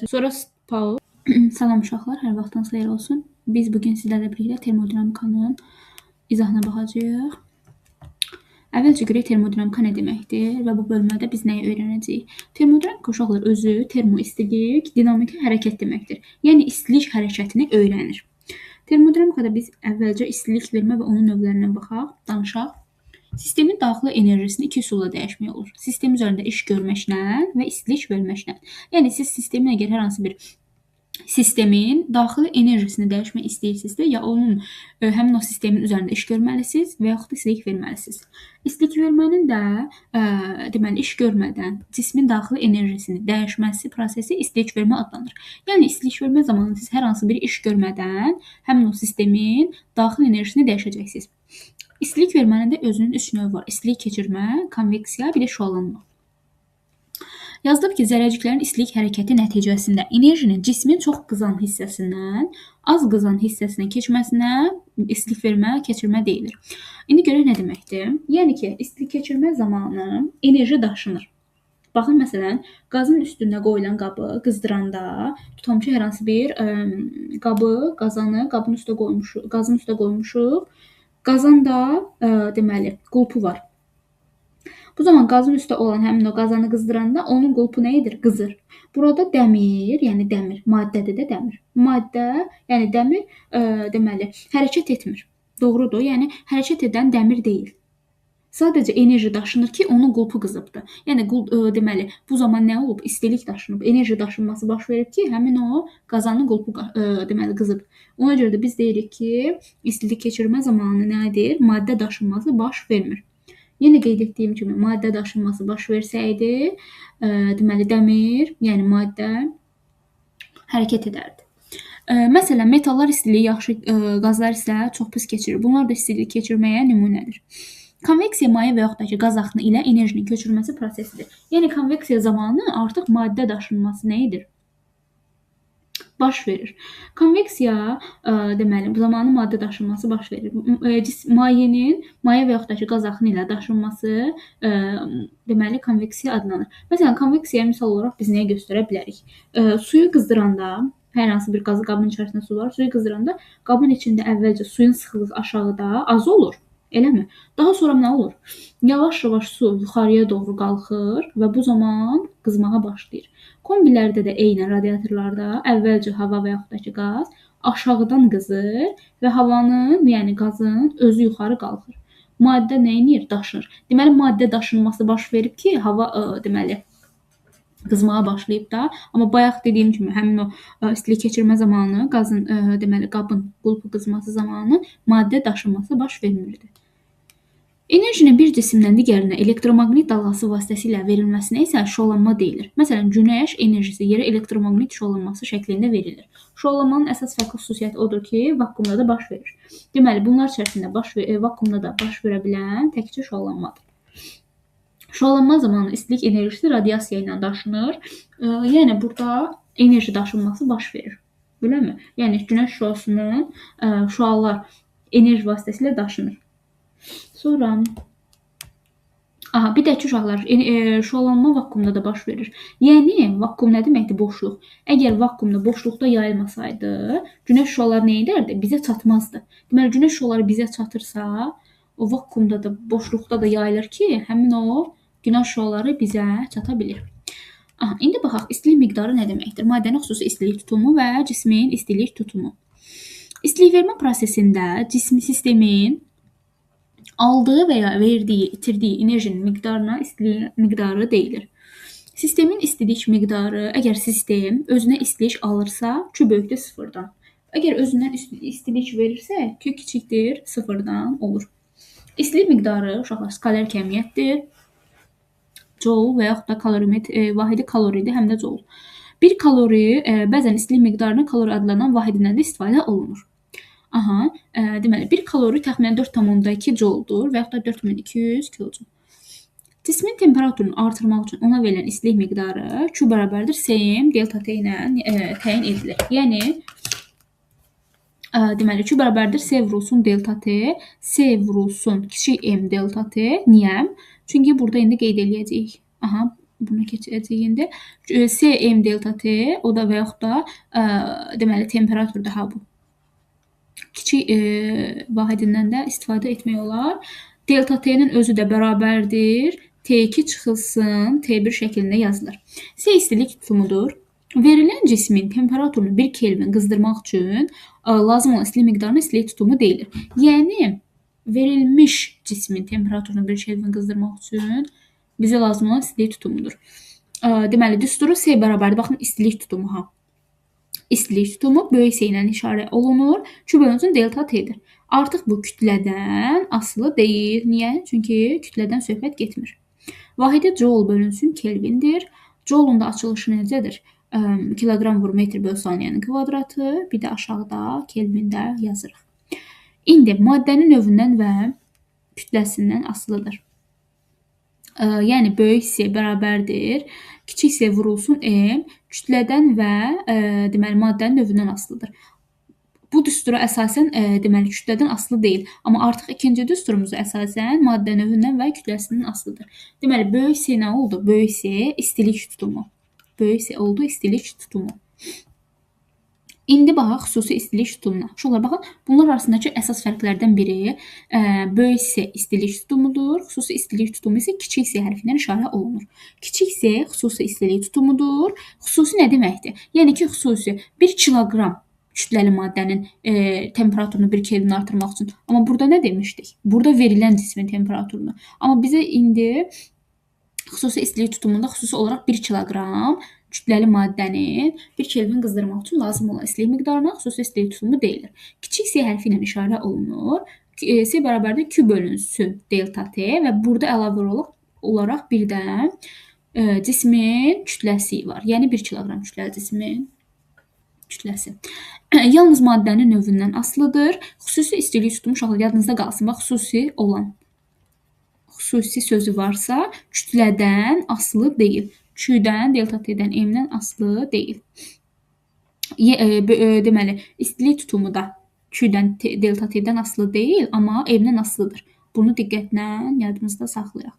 Sonra Paul. Salam uşaqlar, hər vaxtınız xeyir olsun. Biz bugün sizlərlə birlikdə termodinamikanın izahına baxacağıq. Əvvəlcə görək termodinamika nə deməkdir və bu bölmədə biz nəyi öyrənəcəyik. Termodinamika uşaqlar özü termoistilik, dinamiki hərəkət deməkdir. Yəni istilik hərəkətini öyrənir. Termodinamikada biz əvvəlcə istilik vermə və onun növlərindən danışaq. Sistemin daxili enerjisini iki üsulla dəyişmək olur. Sistem üzərində iş görməklə və istilik verməklə. Yəni siz sistemin əgər hər hansı bir sistemin daxili enerjisini dəyişmək istəyirsinizsə, ya onun həmin o sistemin üzərində iş görməlisiniz və yaxud da istilik verməlisiniz. İstilik vermənin də deməli iş görmədən cismin daxili enerjisini dəyişməsi prosesi istilik vermə adlanır. Yəni istilik vermə zamanı siz hər hansı bir iş görmədən həmin o sistemin daxili enerjisini dəyişəcəksiniz. İstilik vermənin də özünün üç növü var. İstilik keçirmə, konveksiya, bir də şüalanma. Yazılıb ki, zərrəciklərin istilik hərəkəti nəticəsində enerjinin cismin çox qızan hissəsindən az qızan hissəsinə keçməsinə istilik vermə, keçirmə deyilir. İndi görək nə deməkdir? Yəni ki, istilik keçirmə zamanı enerji daşınır. Baxın, məsələn, qazın üstünə qoyulan qabı qızdıranda, tutalım ki, hər hansı bir qazanı qabın üstə qoymuşuq. Qazanda deməli qulpu var. Bu zaman qazın üstə olan həmin o qazanı qızdıranda onun qulpu nə edir? Qızır. Burada dəmir, yəni dəmir, maddədir də dəmir. Maddə, yəni dəmir deməli hərəkət etmir. Doğrudur? Yəni hərəkət edən dəmir deyil. Sadəcə enerji daşınır ki, onun qulpu qızıbdır. Yəni deməli bu zaman nə olub? İstilik daşınıb, enerji daşınması baş verib ki, həmin o qazanın qulpu deməli qızıb. Ona görə də biz deyirik ki, istilik keçirmə zamanı nədir? Maddə daşınması baş vermir. Yenə qeyd etdiyim kimi maddə daşınması baş versəydi, deməli dəmir, yəni maddə hərəkət edərdi. Məsələn, metallar istiliyi yaxşı, qazlar isə çox pis keçirir. Bunlar da istilik keçirməyə nümunədir. Konveksiya maye və yaxud da ki, qaz axını ilə enerjinin köçürülməsi prosesidir. Yəni konveksiya zamanı artıq maddə daşınması nə edir? Baş verir. Konveksiya deməli bu zamanı maddə daşınması baş verir. Mayenin maye və yaxud da ki, qaz axını ilə daşınması deməli konveksiya adlanır. Məsələn, konveksiyaya misal olaraq biz nəyə göstərə bilərik? Suyu qızdıranda, hər hansı bir qabın içərisində su var, suyu qızdıranda qabın içində əvvəlcə suyun sıxılığı aşağıda az olur. Eləmi? Daha sonra nə olur? Yavaş-yavaş su yuxarıya doğru qalxır və bu zaman qızmağa başlayır. Kombilərdə də eynən radiatorlarda əvvəlcə hava və yaxud da ki, qaz aşağıdan qızır və havanın, yəni qazın özü yuxarı qalxır. Maddə nə edir? Daşınır. Deməli, maddə daşınması baş verib ki, hava deməli qızmağa başlayıb da, amma bayaq dediyim kimi həmin o istilik keçirmə zamanı qazın deməli qabın qulpu qızması zamanı maddə daşınması baş vermirdi. Enerjinin bir cisimdən digərinə elektromaqnit dalğası vasitəsilə verilməsinə isə şüalanma deyilir. Məsələn, günəş enerjisi yerə elektromaqnit şüalanması şəklində verilir. Şüalanmanın əsas fərqli xüsusiyyəti odur ki, vakuumda da baş verir. Deməli, bunlar içərisində vakuumda da baş verə bilən təkcə şüalanmadır. Şüalanma zamanı istilik enerjisi radiasiya ilə daşınır. Yəni, burada enerji daşınması baş verir. Beləmi? Yəni, günəş şüasının şüalar enerji vasitəsilə daşınır. Sonra bir də ki, uşaqlar, şüalanma vakuumda da baş verir. Yəni, vakuum nə deməkdir? Boşluq. Əgər vakuumda, boşluqda yayılmasaydı, günəş şüaları nə edərdi? Bizə çatmazdı. Deməli, günəş şüaları bizə çatırsa, o vakuumda da, boşluqda da yayılır ki, həmin o günəş şüaları bizə çata bilir. İndi baxaq, istilik miqdarı nə deməkdir? Maddənin xüsusi istilik tutumu və cismin istilik tutumu. İstilik vermə prosesində sistemin aldığı və ya verdiyi, itirdiyi enerjinin miqdarına istilik miqdarı deyilir. Sistemin istilik miqdarı, əgər sistem özünə istilik alırsa, Q böyükdür sıfırdan. Əgər özündən istilik verirsə, Q kiçikdir sıfırdan olur. İstilik miqdarı, uşaqlar, skalar kəmiyyətdir. Joule və yaxud da kalorimetr vahidi kaloridir, həm də joule. Bir kalori, bəzən istilik miqdarına kalori adlanan vahidindən də istifadə olunur. Deməli, bir kalori təxminən 4,2 jouldur və yaxud da 4200 kilojoule. Cismin temperaturunu artırmaq üçün ona verilən istilik miqdarı Q bərabərdir Cm delta T ilə təyin edilir. Yəni, deməli, Q bərabərdir C vurulsun delta T, C vurulsun kiçik m delta T. Niyə? Çünki burada indi qeyd eləyəcəyik. bunu keçəcəyində Cm delta T, o da və yaxud da deməli temperatur daha bu. Kiçik vahidindən də istifadə etmək olar. Delta T-nin özü də bərabərdir. T2 çıxılsın T1 şəklində yazılır. S istilik tutumudur. Verilən cismin temperaturunu 1 Kelvin qızdırmaq üçün lazım olan istilik miqdarına istilik tutumu deyilir. Yəni, verilmiş cismin temperaturunu 1 Kelvin qızdırmaq üçün bizə lazım olan istilik tutumudur. Deməli, düsturu S bərabərdir. Baxın, istilik tutumu ha. İstilik tutumu böyük S ilə işarə olunur. Q bölünsün delta T'dir. Artıq bu kütlədən asılı deyil. Niyə? Çünki kütlədən söhbət getmir. Vahidi joule bölünsün Kelvindir. Joule'un da açılışı necədir? Kiloqram vur metr bölü saniyənin kvadratı. Bir də aşağıda Kelvində yazırıq. İndi maddənin növündən və kütləsindən asılıdır. Yəni, böyük S bərabərdir. Kiçik S vurulsun M, kütlədən və deməli, maddənin növündən asılıdır. Bu düstura əsasən deməli, kütlədən asılı deyil. Amma artıq ikinci düsturumuza əsasən maddə növündən və kütləsindən asılıdır. Deməli, böyük S nə oldu? Böyük S istilik tutumu. Böyük S oldu istilik tutumu. İndi baxaq xüsusi istilik tutumuna. Uşaqlar, baxın, bunlar arasındakı əsas fərqlərdən biri böyük S istilik tutumudur. Xüsusi istilik tutumu isə kiçik S hərfi ilə işarə olunur. Kiçik S xüsusi istilik tutumudur. Xüsusi nə deməkdir? Yəni ki, xüsusi 1 kiloqram kütləli maddənin temperaturunu 1 Kelvin artırmaq üçün. Amma burada nə demişdik? Burada verilən cismin temperaturunu. Amma bizə indi xüsusi istilik tutumunda xüsusi olaraq 1 kiloqram kütləli maddənin 1 Kelvin qızdırmaq üçün lazım olan istilik miqdarına xüsusi istilik tutumu deyilir. Kiçik S hərfi ilə işarə olunur. S bərabərdir Q bölünsün delta T və burada əlavə olaraq bir də cismin kütləsi var. Yəni 1 kiloqram kütləli cismin kütləsi. Yalnız maddənin növündən asılıdır. Xüsusi istilik tutumu uşaqlar yadınızda qalsın. Bax, xüsusi olan. Xüsusi sözü varsa kütlədən asılı deyil. Q-dən, delta T-dən, M-dən asılı deyil. Deməli, istilik tutumu da Q-dən, delta T-dən asılı deyil, amma M-dən asılıdır. Bunu diqqətlə yadımızda saxlayaq.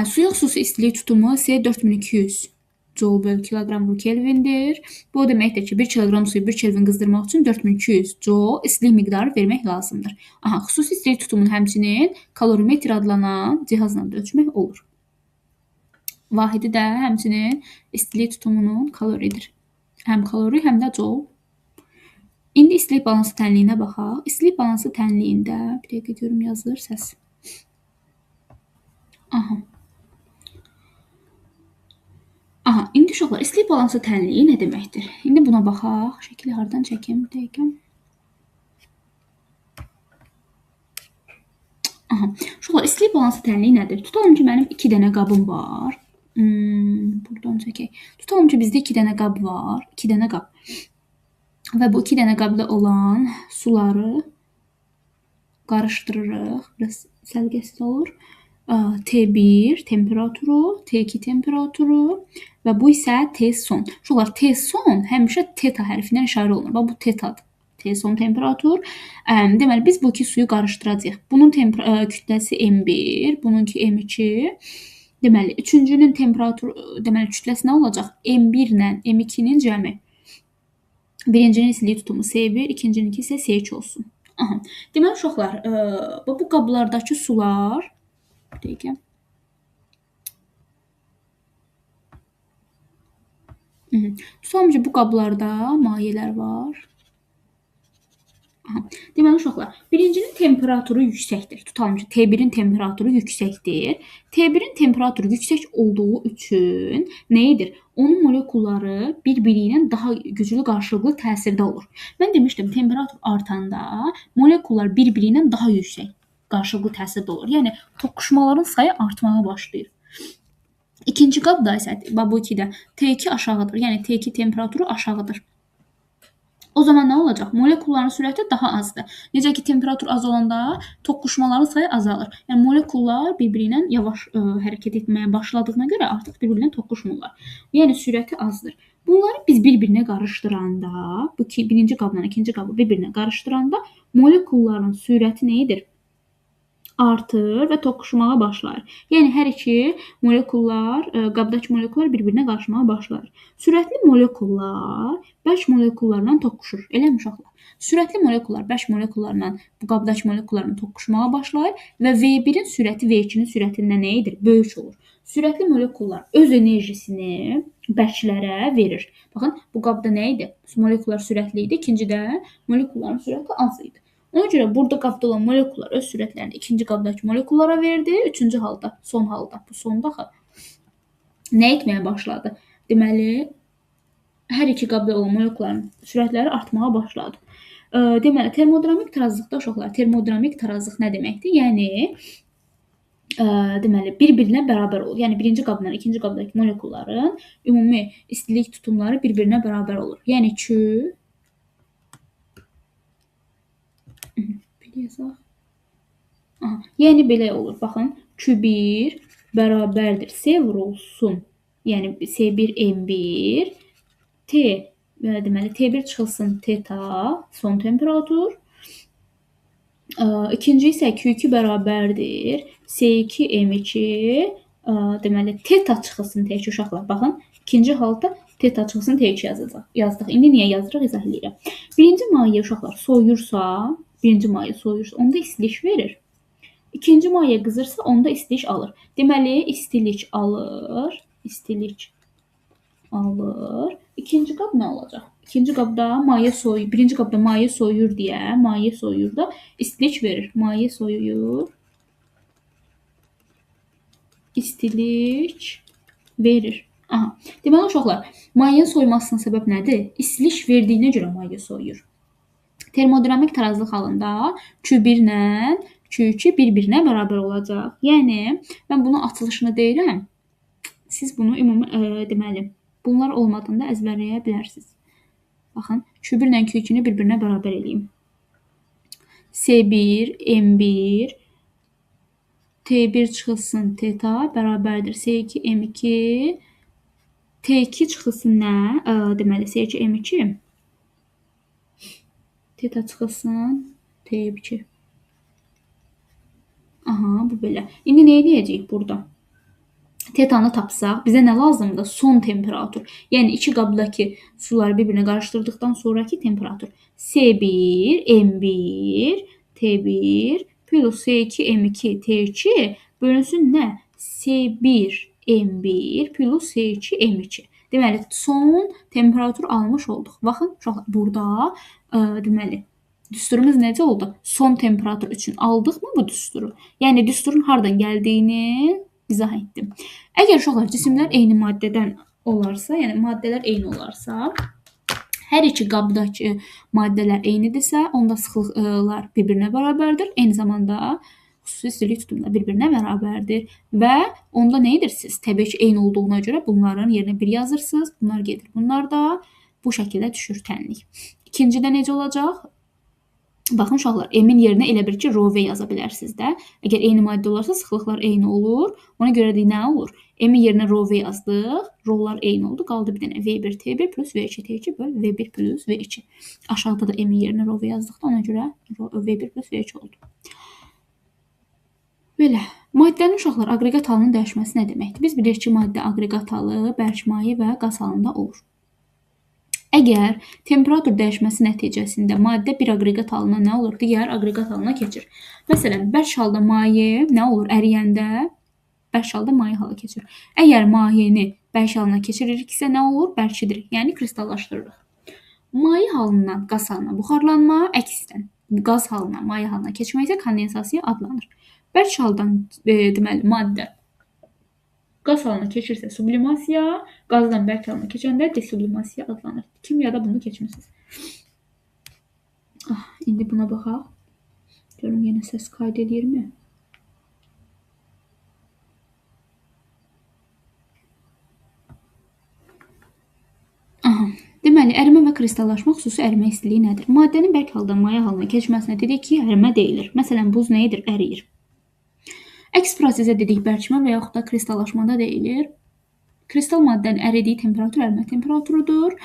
Suyun xüsusi istilik tutumu S4200 joule bölü kiloqram bölü Kelvindir. Bu deməkdir ki, 1 kiloqram suyu 1 Kelvin qızdırmaq üçün 4200 joule istilik miqdarı vermək lazımdır. Xüsusi istilik tutumunu həmçinin kalorimetr adlanan cihazla da ölçmək olur. Vahidi də həmçinin istilik tutumunun kaloridir. Həm kalori, həm də joule. İndi istilik balansı tənliyinə baxaq. İstilik balansı tənliyində, bir dəqiqə görüm yazılır səs. İndi uşaqlar, istilik balansı tənliyi nə deməkdir? İndi buna baxaq. Şəkili hardan çəkim? Bir dəqiqə. Uşaqlar, istilik balansı tənliyi nədir? Tutalım ki, mənim 2 dənə qabım var. Buradan çəkək. Tutalım ki, bizdə 2 dənə qab var. 2 dənə qab. Və bu 2 dənə qabda olan suları qarışdırırıq. Biraz səliqəsiz olur. T1 temperaturu, T2 temperaturu və bu isə T-son. Uşaqlar, T-son həmişə teta hərfindən işarə olunur. Bu tetadır. T-son temperatur. Deməli, biz bu iki suyu qarışdıracağıq. Bunun kütləsi M1, bununki M2. Deməli, üçüncünün temperaturu, deməli, kütləsi nə olacaq? M1 ilə M2-nin cəmi. Birincinin istilik tutumu S1, ikincininki isə S2 olsun. Deməli, uşaqlar, bu qablardakı sular, bir dəqiqə. Tutalım ki, bu qablarda mayələr var. Deməli, uşaqlar, birincinin temperaturu yüksəkdir. Tutalım ki, T1-in temperaturu yüksəkdir. T1-in temperaturu yüksək olduğu üçün nə edir? Onun molekulları bir-biri ilə daha güclü qarşılıqlı təsirdə olur. Mən demişdim, temperatur artanda molekullar bir-biri ilə daha yüksək qarşılıqlı təsirdə olur. Yəni, toqquşmaların sayı artmağa başlayır. İkinci qabda isə, bu ikidə T2 aşağıdır. Yəni, T2 temperaturu aşağıdır. O zaman nə olacaq? Molekulların sürəti daha azdır. Necə ki, temperatur az olanda toqquşmaların sayı azalır. Yəni, molekullar bir-biri ilə yavaş hərəkət etməyə başladığına görə artıq bir-biri ilə toqquşmurlar. Yəni, sürəti azdır. Bunları biz bir-birinə qarışdıranda, bu birinci qabla ikinci qabı bir-birinə qarışdıranda molekulların sürəti nə edir? artır və toqquşmağa başlar. Yəni hər iki molekullar, qabdakı molekullar bir-birinə qarışmağa başlar. Sürətli molekullar bərk molekullarla toqquşur. Eləmi uşaqlar? Sürətli molekullar bərk molekullarla bu qabdakı molekullarla toqquşmağa başlayır və V1-in sürəti V2-nin sürətindən nə edir? Böyük olur. Sürətli molekullar öz enerjisini bərklərə verir. Baxın, bu qabda nə idi? Molekullar sürətli idi, ikincidə molekulların sürəti az idi. Ona görə burada qabda olan molekullar öz sürətlərini ikinci qabdakı molekullara verdi. Üçüncü halda, son halda, bu sonda nə etməyə başladı? Deməli, hər iki qabda olan molekulların sürətləri artmağa başladı. Deməli, termodinamik tarazlıqda uşaqlar, termodinamik tarazlıq nə deməkdir? Yəni, deməli, bir-birinə bərabər olur. Yəni, birinci qabla ikinci qabdakı molekulların ümumi istilik tutumları bir-birinə bərabər olur. Yəni, yəni belə olur. Baxın, Q1 bərabərdir C vurulsun. Yəni C1M1 T deməli T1 çıxılsın teta son temperatur. İkinci isə Q2 bərabərdir C2M2 deməli teta çıxılsın T2 uşaqlar. Baxın, ikinci halda teta çıxılsın T2 yazdıq. İndi niyə yazırıq? İzah edirəm. Birinci maye uşaqlar soyursa, onda istilik verir. İkinci maye qızırsa, onda istilik alır. Deməli, istilik alır. İkinci qab nə olacaq? İkinci qabda maye soyur. Birinci qabda maye soyur deyə, maye soyur da istilik verir. Maye soyuyur. İstilik verir. Aha. Deməli, uşaqlar, mayenin soymasının səbəb nədir? İstilik verdiyinə görə maye soyur. Termodinamik tarazlıq halında Q1 ilə Q2 bir-birinə bərabər olacaq. Yəni, mən bunun açılışını deyirəm. Siz bunu ümumi, deməli, bunlar olmadığında əzbərləyə bilərsiniz. Baxın, Q1 ilə Q2-ni bir-birinə bərabər edeyim. C1, M1, T1 çıxılsın teta bərabərdir C2, M2, T2 çıxılsın nə? Deməli, C2, M2, teta çıxılsın T2. Aha, bu belə. İndi nə edəcəyik burada? Tetanı tapsaq, bizə nə lazımdır? Son temperatur. Yəni, iki qabdakı suları bir-birinə qarışdırdıqdan sonraki temperatur. C1, M1, T1 plus C2, M2, T2 bölünsün nə? C1, M1 plus C2, M2. Deməli, son temperatur almış olduq. Baxın, burada, deməli, düsturumuz necə oldu? Son temperatur üçün aldıqmı bu düsturu? Yəni, düsturun hardan gəldiyini izah etdim. Əgər uşaqlar cisimlər eyni maddədən olarsa, yəni maddələr eyni olarsa, hər iki qabdakı maddələr eynidirsə, onda sıxlıqlar bir-birinə bərabərdir. Eyni zamanda xüsusi istilik tutumu da bir-birinə bərabərdir. Və onda nə edirsiniz? Təbii ki, eyni olduğuna görə bunların yerinə 1 yazırsınız. Bunlar gedir. Bunlar da bu şəkildə düşür tənlik. İkincidə necə olacaq? Baxın uşaqlar, M-in yerinə elə bir ki, ρV yaza bilərsiniz də. Əgər eyni maddə olarsa, sıxlıqlar eyni olur. Ona görə də nə olur? M-in yerinə ρV yazdıq. Ρ'lar eyni oldu. Qaldı bir dənə V1 T1 plus V2 T2 böl V1 plus V2. Aşağıda da M-in yerinə ρV yazdıqda ona görə V1 plus V2 oldu. Belə. Maddənin uşaqlar aqreqat halının dəyişməsi nə deməkdir? Biz bilirik ki, maddə aqreqat halı, bərk maye və qaz halında olur. Əgər temperatur dəyişməsi nəticəsində maddə bir aqreqat halına nə olur? Digər aqreqat halına keçir. Məsələn, bərk halda maye nə olur? Əriyəndə bərk halda maye halı keçir. Əgər mayeni bərk halına keçiririksə nə olur? Bərkidirik, yəni kristallaşdırırıq. Maye halından qaz halına buxarlanma, əksdən qaz halına maye halına keçmək isə kondensasiya adlanır. Bərk haldan deməli maddə qaz halına keçirsə sublimasiya, qazdan bərk halına keçəndə desublimasiya adlanır. Kimyada bunu keçmişsiniz. İndi buna baxaq. Görüm, yenə səs qayd edirmi? Deməli, ərimə və kristallaşma xüsusi ərimə istiliyi nədir? Maddənin bərk haldan maye halına keçməsinə dedik ki, ərimə deyilir. Məsələn, buz nə edir? Əriyir. Əks prosesə dedik bərkimə və yaxud da kristallaşmada deyilir. Kristal maddənin əridiyi temperatur ərimə temperaturudur.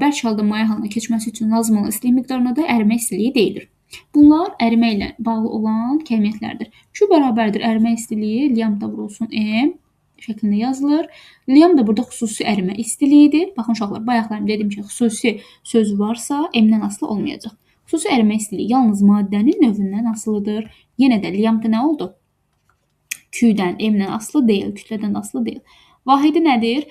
Bərk halda maye halına keçməsi üçün lazım olan istilik miqdarına da ərimə istiliyi deyilir. Bunlar ərimə ilə bağlı olan kəmiyyətlərdir. Q bərabərdir ərimə istiliyi, liambda vurulsun M şəklində yazılır. Liam da burada xüsusi ərimə istiliyidir. Baxın uşaqlar, bayaqlar dedim ki, xüsusi söz varsa M-dən asılı olmayacaq. Xüsusi ərimə istiliyi yalnız maddənin növündən asılıdır. Yenə də liambda nə oldu? Q-dən, M-dən asılı deyil, kütlədən asılı deyil. Vahidi nədir?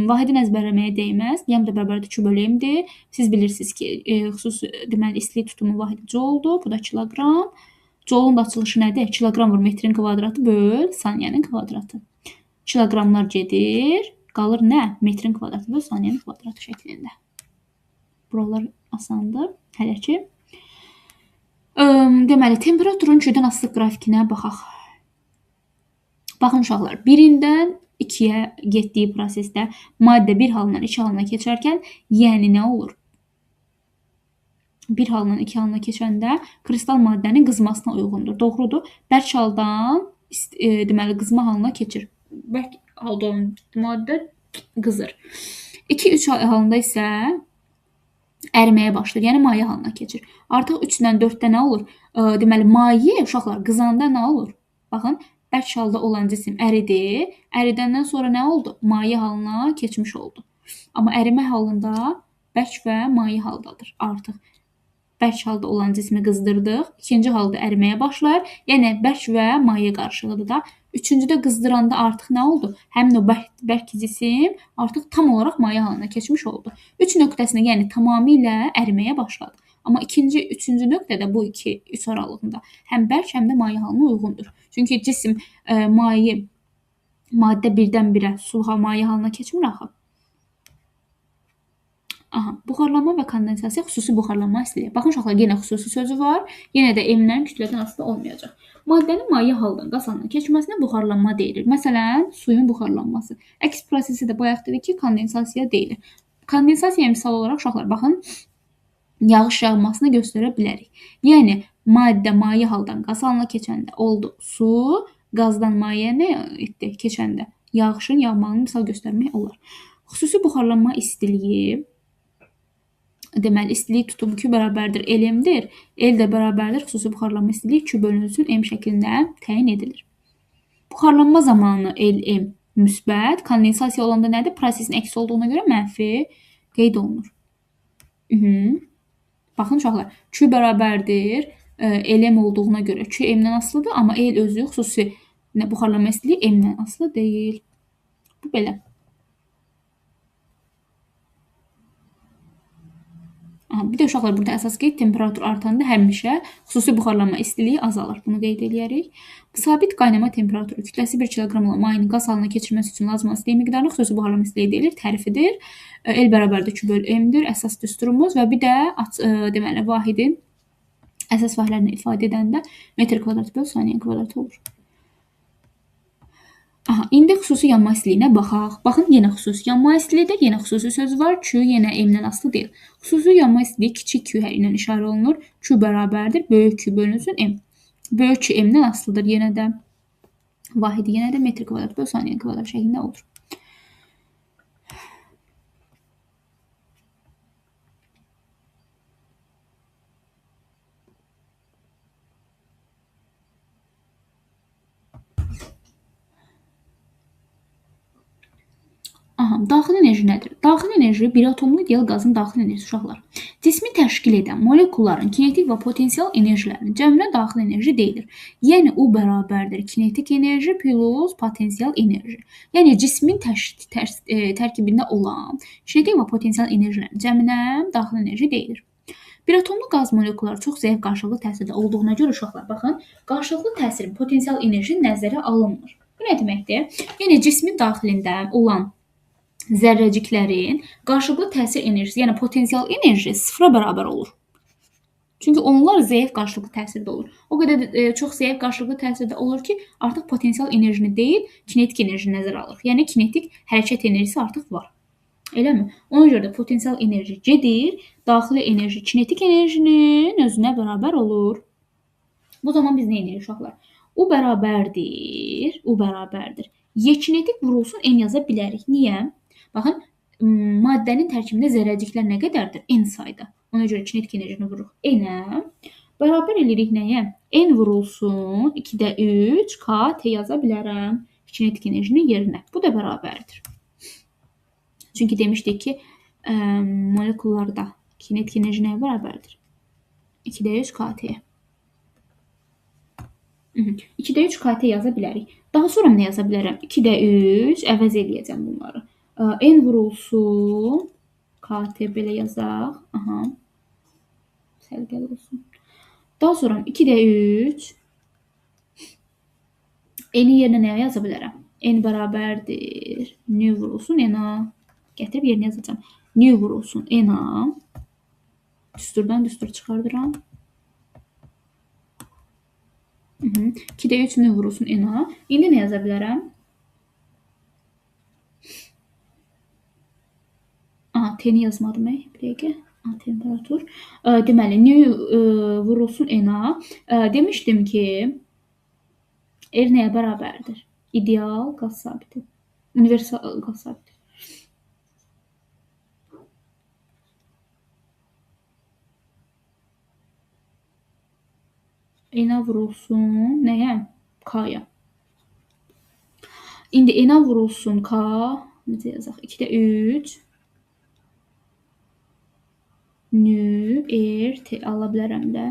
Vahidini əzbərləməyə dəyməz. Liam da bərabərdir Q bölü M-dir. Siz bilirsiniz ki, xüsusi deməli istilik tutumu vahidi jouldur. Bu da kiloqram. Joulun da açılışı nədir? Kiloqram vur metrin kvadratı böl saniyənin kvadratı. Kiloqramlar gedir. Qalır nə? Metrin kvadratı böl saniyənin kvadratı şəklində. Buralar asandır. Hələ ki. Deməli, temperaturun Q-dən asılıq qrafikinə baxaq. Baxın uşaqlar, birindən 2-yə getdiyi prosesdə maddə bir halından 2 halına keçərkən, yəni nə olur? Bir halından 2 halına keçəndə kristal maddənin qızmasına uyğundur. Doğrudur. Bərk haldan deməli qızma halına keçir. Bərk halda olan maddə qızır. 2-3 halında isə əriməyə başlayır. Yəni maye halına keçir. Artıq 3-dən 4-də nə olur? Deməli maye uşaqlar qızanda nə olur? Baxın, bərk halda olan cisim əridi. Əridəndən sonra nə oldu? Maye halına keçmiş oldu. Amma ərimə halında bərk və maye haldadır artıq. Bərk halda olan cismi qızdırdıq. İkinci halda əriməyə başlar. Yəni bərk və maye qarşılığıdır da. Üçüncüdə qızdıranda artıq nə oldu? Həmin o bərk cisim artıq tam olaraq maye halına keçmiş oldu. 3 nöqtəsində yəni tamamilə əriməyə başladı. Amma ikinci, üçüncü nöqtədə bu 2-3 aralığında həm bərk, həm də maye halına uyğundur. Çünki cisim maddə birdən-birə sulu maye halına keçmir axı. Buxarlanma və kondensasiya xüsusi buxarlanma istiliyi. Baxın uşaqlar, yenə xüsusi sözü var. Yenə də M-dən kütlədən asılı olmayacaq. Maddənin maye haldan qaz halına keçməsinə buxarlanma deyilir. Məsələn, suyun buxarlanması. Əks prosesi də bayaq dedik ki, kondensasiya deyilir. Kondensasiyaya misal olaraq uşaqlar, baxın, yağış yağmasını göstərə bilərik. Yəni, maddə maye haldan qaz halına keçəndə oldu su, qazdan maye nə etdi keçəndə? Yağışın yağmağını misal göstərmək olar. Xüsusi buxarlanma istiliyi deməli, istilik tutumu Q bərabərdir L-M-dir. L də bərabərdir xüsusi buxarlanma istiliyi Q bölünsün M şəklində təyin edilir. Buxarlanma zamanı L-M müsbət, kondensasiya olanda nədir? Prosesin əksi olduğuna görə mənfi qeyd olunur. Baxın uşaqlar, Q bərabərdir L-M olduğuna görə Q M-dən asılıdır, amma L özü xüsusi buxarlanma istiliyi M-dən asılı deyil. Bu belə. Bir də uşaqlar, burada əsas qeyd temperatur artanda həmişə xüsusi buxarlanma istiliyi azalır. Bunu qeyd edərik. Sabit qaynama temperaturu kütləsi 1 kiloqram olan mayenin qaz halına keçirməsi üçün lazım olan istilik miqdarına xüsusi buxarlanma istiliyi deyilir, tərifidir. L bərabərdir Q bölü M-dir əsas düsturumuz və bir də deməli vahidin əsas vahidlərini ifadə edəndə metr kvadrat bölü saniyə kvadratı olur. İndi xüsusi yanma istiliyinə baxaq. Baxın, yenə xüsusi yanma istiliyidir. Yenə xüsusi söz var. Q yenə M-dən asılı deyil. Xüsusi yanma istiliyi kiçik Q ilə işarə olunur. Q bərabərdir. Böyük Q bölünsün M. Böyük Q M-dən asılıdır yenə də. Vahidi yenə də metr kvadrat bölü saniyə kvadrat şəklində olur. Daxili enerji nədir? Daxili enerji bir atomlu ideal qazın daxili enerjisi uşaqlar. Cismi təşkil edən molekulların kinetik və potensial enerjilərinin cəminə daxili enerji deyilir. Yəni, U bərabərdir kinetik enerji plus potensial enerji. Yəni, cismin tərkibində olan kinetik və potensial enerjilərin cəminə daxili enerji deyilir. Bir atomlu qaz molekulları çox zəif qarşılıqlı təsirdə olduğuna görə uşaqlar, baxın, qarşılıqlı təsirin potensial enerji nəzərə alınmır. Bu nə deməkdir? Yəni, cismin daxilində olan zərrəciklərin qarşılıqlı təsir enerjisi, yəni potensial enerji sıfıra bərabər olur. Çünki onlar zəif qarşılıqlı təsirdə olur. O qədər çox zəif qarşılıqlı təsirdə olur ki, artıq potensial enerjini deyil, kinetik enerjini nəzərə alır. Yəni, kinetik hərəkət enerjisi artıq var. Eləmi? Ona görə də potensial enerji gedir, daxili enerji kinetik enerjinin özünə bərabər olur. Bu zaman biz nə edirik uşaqlar? U bərabərdir. Y kinetik vurulsun N yaza bilərik. Niyə? Baxın, maddənin tərkibində zərrəciklər nə qədərdir? N sayda. Ona görə kinetik enerjini vururuq N-ə. Bərabər eləyirik nəyə? N vurulsun 2-də 3 KT yaza bilərəm kinetik enerjinin yerinə. Bu da bərabərdir. Çünki demişdik ki, molekullarda kinetik enerji nəyə bərabərdir? 2-də 3 KT. 2-də 3 KT yaza bilərik. Daha sonra nə yaza bilərəm? 2-də 3 əvəz eləyəcəm bunları. N vurulsun KT belə yazaq. Aha. Səliqəli olsun. Daha sonra 2-də 3 N-in yerinə nəyə yaza bilərəm? N bərabərdir. N vurulsun N-a. Gətirib yerinə yazacağam. N vurulsun N-a. Düsturdan düstur çıxardıram. 2-də 3 N vurulsun N-a. İndi nə yaza bilərəm? T-ni yazmadım. Bir dəqiqə. Temperatur. Deməli, N vurulsun N-a. Demişdim ki, R nəyə bərabərdir? İdeal qaz sabiti. Universal qaz sabiti. N-a vurulsun nəyə? K-ya. İndi N-a vurulsun K. Necə yazaq? 2-də 3 N, R, T ala bilərəm də.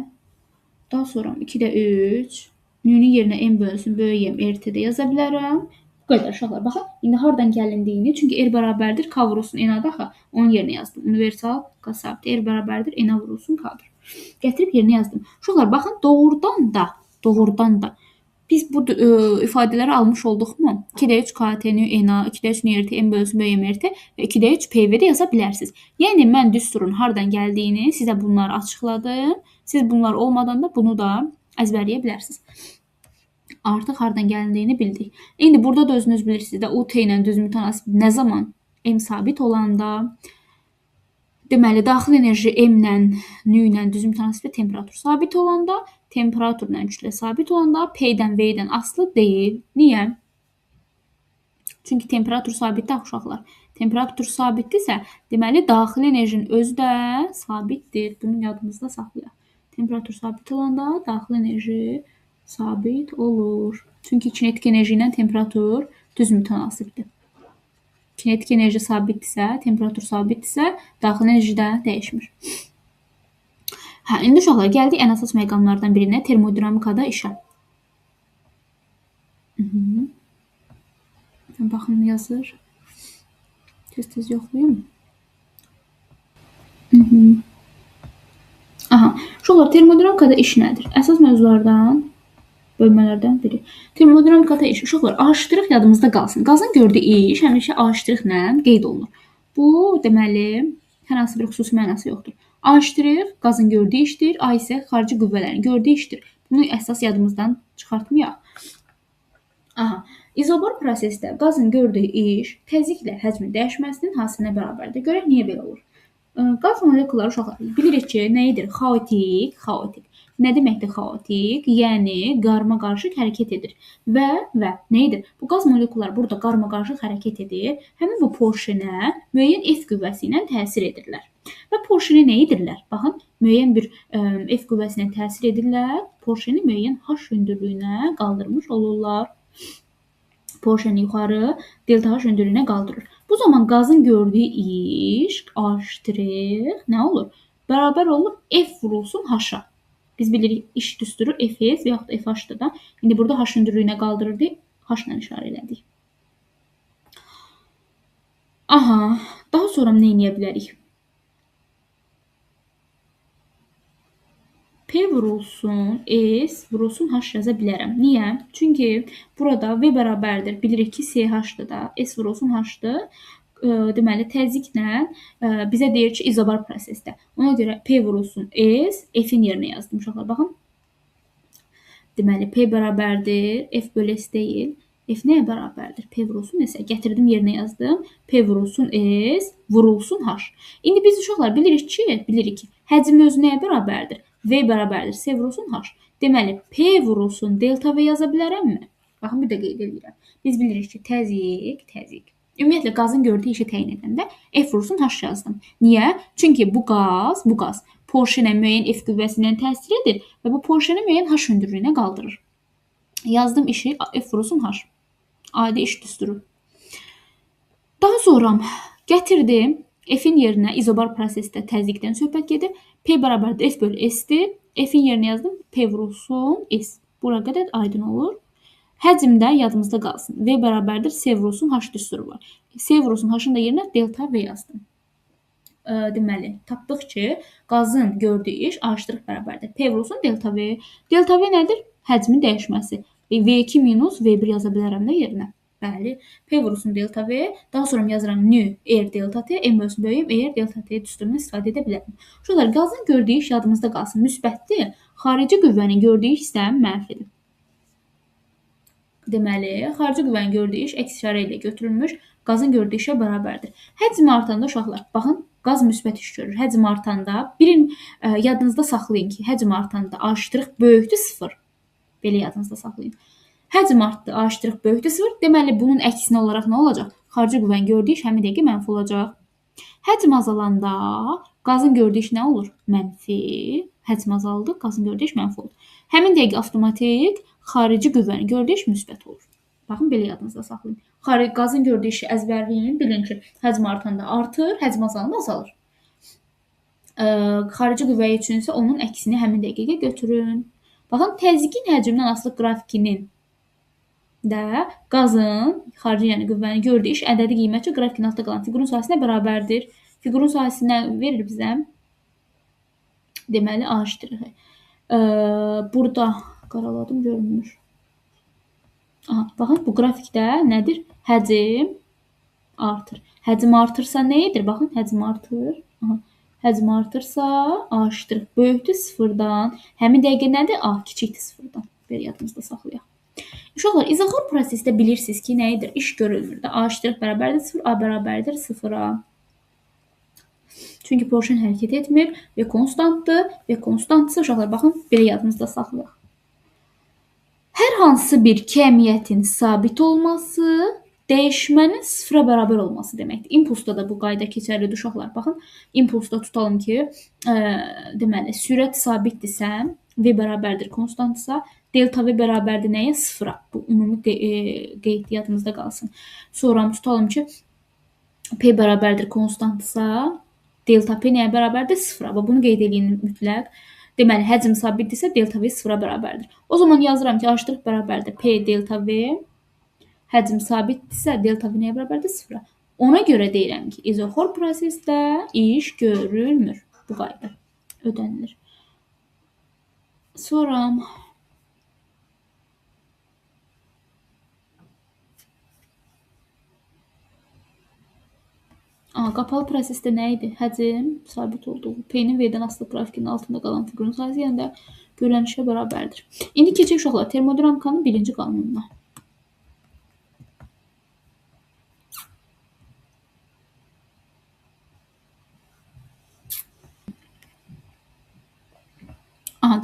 Daha sonra 2-də 3 N-nin yerinə M bölünsün böyük M, R-T-də yaza bilərəm. Bu qədər uşaqlar. Baxın, indi hardan gəlindiyini, çünki R bərabərdir K vurulsun N-a daxı, onun yerinə yazdım. Universal qaz sabiti R bərabərdir N-a vurulsun K-dır. Gətirib yerinə yazdım. Uşaqlar, baxın, doğrudan da biz bu ifadələri almış olduqmu? 2-də 3 KT-ni N-a, 2-də 3 N-R-T, M bölünsün böyük M-R-T və 2-də 3 PV-də yaza bilərsiniz. Yəni, mən düsturun hardan gəldiyini sizə bunları açıqladım. Siz bunlar olmadan da bunu da əzbərləyə bilərsiniz. Artıq hardan gəldiyini bildik. İndi burada da özünüz bilirsiniz də UT ilə düz mütənasib nə zaman? M sabit olanda, deməli, daxil enerji M-lə, N ilə düz mütənasibdə temperatur sabit olanda, temperaturla kütlə sabit olanda, P-dən, V-dən asılı deyil. Niyə? Çünki temperatur sabitdir, uşaqlar. Temperatur sabitdirsə, deməli, daxil enerjinin özü də sabitdir. Bunu yadımızda saxlayaq. Temperatur sabit olanda daxil enerji sabit olur. Çünki kinetik enerji ilə temperatur düz mütənasibdir. Kinetik enerji sabitdirsə, temperatur sabitdirsə, daxil enerji də dəyişmir. İndi uşaqlar, gəldik ən əsas məqamlardan birinə, termodinamikada işə. Baxın, yazır. Tez-tez yoxlayayım. Uşaqlar, termodinamikada iş nədir? Əsas mövzulardan, bölmələrdən biri. Termodinamikada iş. Uşaqlar, A' yadımızda qalsın. Qazın gördüyü iş həmişə A' qeyd olunur. Bu, deməli, hər hansı bir xüsusi mənası yoxdur. A' qazın gördüyü işdir, A isə xarici qüvvələrin gördüyü işdir. Bunu əsas yadımızdan çıxartmayaq. İzobar prosesdə qazın gördüyü iş təzyiqlə həcmin dəyişməsinin hasilinə bərabərdir. Görək, niyə belə olur? Qaz molekulları uşaqlar bilirik ki, nə edir? Xaotik. Nə deməkdir xaotik? Yəni, qarma-qarışıq hərəkət edir. Və nə edir? Bu qaz molekulları burada qarma-qarışıq hərəkət edir. Həmin bu porşenə müəyyən F qüvvəsi ilə təsir edirlər. Və porşenə nə edirlər? Baxın, müəyyən bir F qüvvəsi ilə təsir edirlər. Porşeni müəyyən H hündürlüyünə qaldırmış olurlar. Porşeni yuxarı delta H hündürlüyünə qaldırır. Bu zaman qazın gördüyü iş A' nə olur? Bərabər olur F vurulsun H-a. Biz bilirik iş düsturu Fs və yaxud da FH-dır da. İndi burada H hündürlüyünə qaldırırdı. H-la işarə elədik. Daha sonra nə edə bilərik? P vurulsun, S vurulsun H yaza bilərəm. Niyə? Çünki burada V bərabərdir. Bilirik ki, SH-dır da. S vurulsun H-dır. Deməli, təzyiqlə bizə deyir ki, izobar prosesdə. Ona görə P vurulsun S, F-in yerinə yazdım. Uşaqlar, baxın. Deməli, P bərabərdir. F bölü S deyil. F nəyə bərabərdir? P vurulsun S. Gətirdim, yerinə yazdım. P vurulsun S, vurulsun H. İndi biz uşaqlar bilirik ki, həcm özü nəyə bərabərdir? V bərabərdir, S vurulsun H. Deməli, P vurulsun delta V yaza bilərəmmi? Baxın, bir də qeyd edirəm. Biz bilirik ki, təzyiq. Ümumiyyətlə, qazın gördüyü işi təyin edəndə F vurulsun H yazdım. Niyə? Çünki bu qaz Porşenə müəyyən F qüvvəsindən təsir edir və bu porşeni müəyyən H hündürlüyünə qaldırır. Yazdım işi F vurulsun H. Adi iş düsturu. Daha sonra gətirdim F-in yerinə izobar prosesdə təzyiqdən söhbət gedir. P bərabərdir F bölü S-dir. F-in yerinə yazdım P vurulsun S. Bura qədər aydın olur. Həcm də yadımızda qalsın. V bərabərdir S vurulsun H düsturu var. S vurulsun H-ın da yerinə delta V yazdım. Deməli, tapdıq ki, qazın gördüyü iş A' bərabərdir. P vurulsun delta V. Delta V nədir? Həcmin dəyişməsi. V2 minus V1 yaza bilərəm də yerinə. Bəli, P vurulsun delta V. Daha sonra yazıram nü R delta T, M ölçüsü böyüyüb R delta T düsturunu istifadə edə bilərəm. Uşaqlar, qazın gördüyü iş yadımızda qalsın. Müsbətdir. Xarici qüvvənin gördüyü iş isə mənfidir. Deməli, xarici qüvvənin gördüyü iş əks işarə ilə götürülmüş, qazın gördüyü işə bərabərdir. Həcm artanda uşaqlar, baxın, qaz müsbət iş görür. Həcm artanda, yadınızda saxlayın ki, həcm artanda A' böyükdür 0. Belə yadınızda saxlayın. Həcm artdı, A' böyükdür 0. Deməli, bunun əksinə olaraq nə olacaq? Xarici qüvvənin gördüyü iş həmin dəqiqə mənfi olacaq. Həcm azalanda qazın gördüyü iş nə olur? Mənfi. Həcm azaldı, qazın gördüyü iş mənfi olur. Həmin dəqiqə avtomatik xarici qüvvənin gördüyü iş müsbət olur. Baxın, belə yadınızda saxlayın. Qazın gördüyü işi əzbərləyin, bilin ki, həcm artanda artır, həcm azalanda azalır. Xarici qüvvə üçün isə onun əksini həmin dəqiqə götürün. Baxın, təzyiqin həcmdən asılı qrafikinin də qazın, xarici yəni qüvvənin gördüyü iş ədədi qiymətçi qrafikin altında qalan fiqurun sahəsinə bərabərdir. Fiqurun sahəsinə verir bizə. Deməli, A'. Burada qaraladım, görünmür. Aha, baxın, bu qrafikdə nədir? Həcm artır. Həcm artırsa nə edir? Baxın, həcm artır. Aha, həcm artırsa A' böyükdür 0-dan. Həmin dəqiqə nədir? A kiçikdir 0-dan. Belə yadımızda saxlayaq. Uşaqlar, izoxor prosesdə bilirsiniz ki, nə edir? İş görülmür də. A' bərabərdir 0, A bərabərdir 0-a. Çünki porşen hərəkət etmir və konstantdır və konstantsa uşaqlar, baxın, belə yadımızda saxlayaq. Hər hansı bir kəmiyyətin sabit olması dəyişmənin 0-a bərabər olması deməkdir. İmpulsda da bu qayda keçərlidir uşaqlar. Baxın, impulsda tutalım ki, deməli, sürət sabitdirsə, V bərabərdir konstantsa, delta V bərabərdir nəyə? 0-a. Bu ümumi qeyd yadımızda qalsın. Sonra tutalım ki, P bərabərdir konstantsa, delta P nəyə bərabərdir? 0-a. Bunu qeyd edin mütləq. Deməli, həcm sabitdirsə, delta V 0-a bərabərdir. O zaman yazıram ki, A' bərabərdir P delta V. Həcm sabitdirsə, delta V nəyə bərabərdir? 0-a. Ona görə deyirəm ki, izoxor prosesdə iş görülmür. Bu qayda ödənilir. Sonra qapalı prosesdə nə idi? Həcm sabit olduğu, P-nin V-dən asılı qrafikinin altında qalan fiqurun sahəsi, yəni də görülən işə bərabərdir. İndi keçək uşaqlar termodinamikanın birinci qanununa.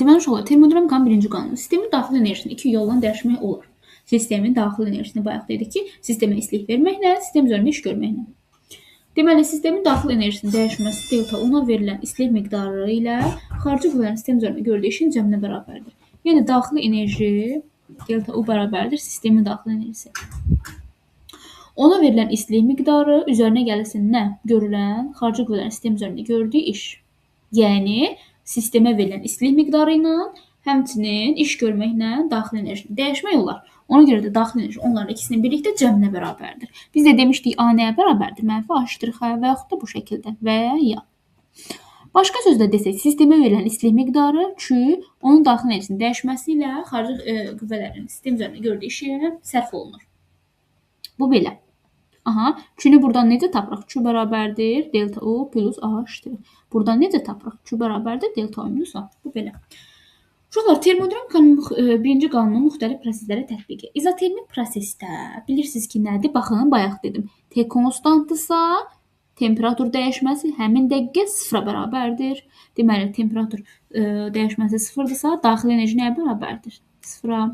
Deməli uşaqlar, termodinamikanın birinci qanunu. Sistemin daxil enerjisini iki yolla dəyişmək olar. Sistemin daxil enerjisini bayaq dedik ki, sistemə istilik verməklə, sistem üzərində iş görməklə. Deməli, sistemin daxil enerjisinin dəyişməsi delta ona verilən istilik miqdarı ilə xarici qüvvənin sistem üzərində gördüyü işin cəminə bərabərdir. Yəni, daxil enerji delta U bərabərdir sistemin daxil enerjisi. Ona verilən istilik miqdarı üzərinə gəlsin nə? Görülən xarici qüvvələrin sistem üzərində gördüyü iş. Yəni, sistemə verilən istilik miqdarı ilə həmçinin iş görməklə daxil enerjini dəyişmək olar. Ona görə də daxil enerji onların ikisinin birlikdə cəminə bərabərdir. Biz də demişdik, A nəyə bərabərdir? Mənfi A' və yaxud da bu şəkildə və ya. Başqa sözlə desək, sistemə verilən istilik miqdarı Q, onun daxil enerjisinin dəyişməsi ilə xarici qüvvələrin sistem üzərində gördüyü işə sərf olunur. Bu belə. Q-nü buradan necə tapırıq? Q bərabərdir delta U plus A'. Buradan necə tapırıq? Q bərabərdir delta U minus A. Bu belə. Uşaqlar, termodinamikanın birinci qanunu müxtəlif proseslərə tətbiqi. İzotermik prosesdə bilirsiniz ki, nədir? Baxın, bayaq dedim. T konstantdırsa, temperatur dəyişməsi həmin dəqiqə 0-a bərabərdir. Deməli, temperatur dəyişməsi 0-dırsa, daxil enerji nəyə bərabərdir? 0-a.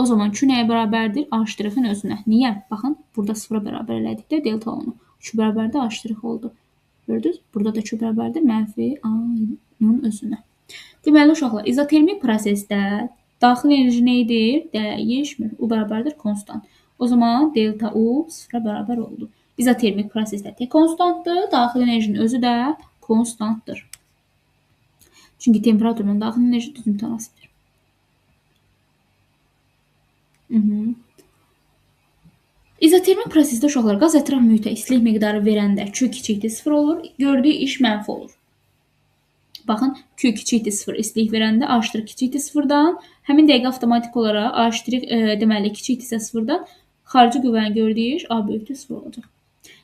O zaman Q nəyə bərabərdir? A'-ın özünə. Niyə? Baxın, burada 0-a bərabər elədikdə delta onu. Q bərabərdə A' oldu. Gördünüz? Burada da Q bərabərdir mənfi A-nın özünə. Deməli, uşaqlar, izotermik prosesdə daxil enerji nə edir? Dəyişmir. U bərabərdir konstant. O zaman delta U sıfıra bərabər oldu. İzotermik prosesdə T konstantdır, daxil enerjinin özü də konstantdır. Çünki temperaturla daxil enerji düz mütənasibdir. İzotermik prosesdə uşaqlar qaz ətraf mühitə istilik miqdarı verəndə Q kiçikdir 0 olur, gördüyü iş mənfi olur. Baxın, Q kiçikdir 0 istilik verəndə A' kiçikdir 0-dan, həmin dəqiqə avtomatik olaraq A' deməli kiçikdirsə 0-dan xarici qüvvənin gördüyü iş A böyükdür 0 olacaq.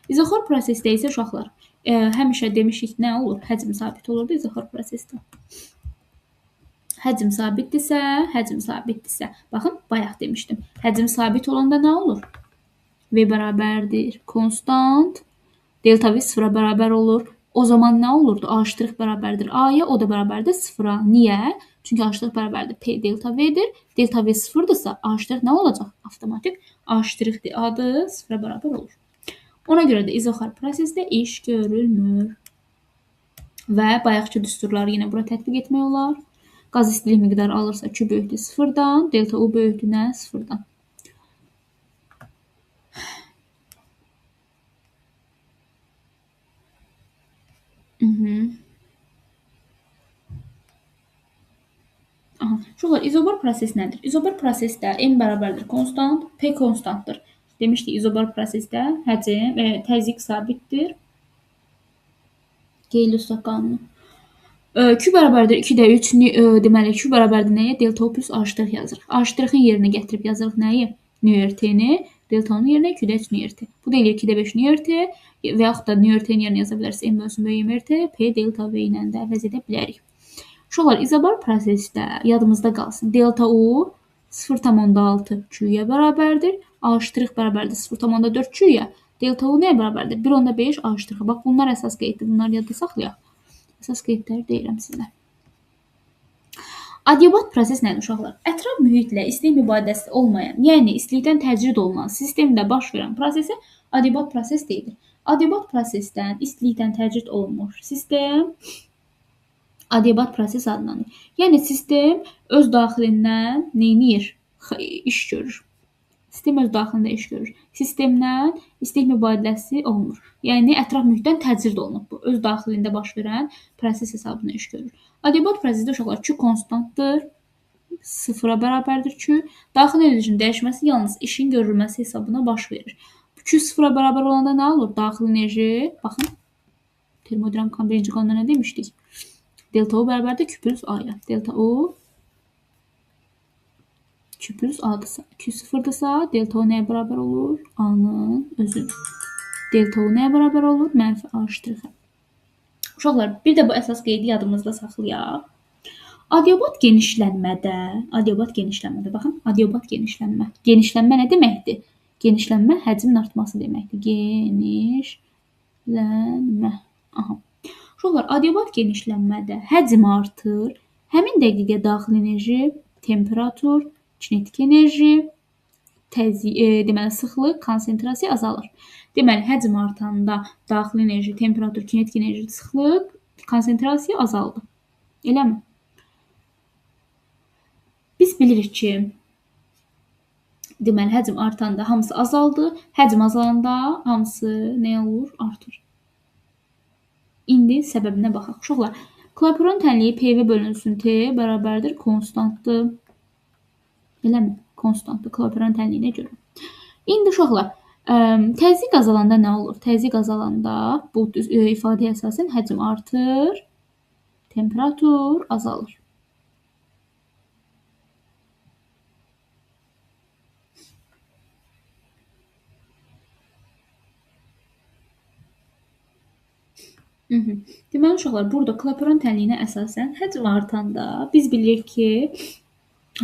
İzoxor prosesdə isə uşaqlar həmişə demişik nə olur? Həcm sabit olurdu izoxor prosesdə. Həcm sabitdirsə, baxın, bayaq demişdim. Həcm sabit olanda nə olur? V bərabərdir konstant, delta V sıfıra bərabər olur. O zaman nə olurdu? A' bərabərdir A-ya, o da bərabərdir sıfıra. Niyə? Çünki A' bərabərdir P delta V-dir. Delta V sıfırdırsa A' nə olacaq? Avtomatik A'-dir adı sıfıra bərabər olur. Ona görə də izoxor prosesdə iş görülmür. Və bayaqki düsturları yenə bura tətbiq etmək olar. Qaz istilik miqdarı alırsa Q böyükdür 0-dan, delta U böyükdür nə? 0-dan. Uşaqlar, izobor proses nədir? İzobor prosesdə M bərabərdir konstant, P konstantdır. Demişdik, izobor prosesdə həcm və təzyiq sabitdir. Geyli-Ustak qanunu. Q bərabərdir 2-də 3, deməli Q bərabərdir nəyə? Delta U plus A' yazırıq. A'-ın yerinə gətirib yazırıq nəyi? NöRT-ni, delta-nın yerinə 2-də 3 nöRT. Bu da eləyir 2-də 5 nöRT və yaxud da nöRT-nin yerinə yaza bilərsiniz. M bölünsün böyük nöRT, P delta V ilə də əvəz edə bilərik. Uşaqlar, izobor prosesdə yadımızda qalsın. Delta U 0,6 Q-yə bərabərdir. A' bərabərdir 0,4 Q-yə. Delta U nəyə bərabərdir? 1,5 A'. Bax, bunlar əsas qeyddir. Bunları yadda saxlayaq. Əsas qeydləri deyirəm sizə. Adiabat proses nədir uşaqlar? Ətraf mühitlə istilik mübadiləsi olmayan, yəni istilikdən təcrid olunan sistemdə baş verən prosesə adiabat proses deyilir. Adiabat prosesdən istilikdən təcrid olunmuş sistem adiabat proses adlanır. Yəni sistem öz daxilindən neynir? İş görür. Sistem öz daxilində iş görür. Sistemdən istilik mübadiləsi olunur. Yəni ətraf mühitdən təcrid olunub bu. Öz daxilində baş verən proses hesabına iş görür. Adiabat prosesdə uşaqlar Q konstantdır. Sıfıra bərabərdir Q. Daxil enerjinin dəyişməsi yalnız işin görülməsi hesabına baş verir. Q sıfıra bərabər olanda nə olur? Daxil enerji, baxın, termodinamikanın birinci qanunda nə demişdik? Delta U bərabərdir Q plus A-ya. Delta U Q plus A-dırsa, Q sıfırdırsa, delta U nəyə bərabər olur? A-nın özü. Delta U nəyə bərabər olur? Mənfi A'. Uşaqlar, bir də bu əsas qeydi yadımızda saxlayaq. Adiabat genişlənmədə, baxın, adiabat genişlənmə. Genişlənmə nə deməkdir? Genişlənmə həcmin artması deməkdir. Genişlənmə. Uşaqlar, adiabat genişlənmədə həcm artır. Həmin dəqiqə daxil enerji, temperatur, kinetik enerji, deməli sıxlıq, konsentrasiya azalır. Deməli, həcm artanda daxil enerji, temperatur, kinetik enerji, sıxlıq, konsentrasiya azaldı. Eləmi? Biz bilirik ki, deməli, həcm artanda hamısı azaldı, həcm azalanda hamısı nə olur? Artır. İndi səbəbinə baxaq. Uşaqlar, Klaperon tənliyi PV bölünsün T bərabərdir konstantdır. Eləmi? Konstantdır Klaperon tənliyinə görə. İndi uşaqlar, təzyiq azalanda nə olur? Təzyiq azalanda bu ifadəyə əsasən həcm artır, temperatur azalır. Deməli, uşaqlar, burada Klaperon tənliyinə əsasən həcm artanda biz bilirik ki,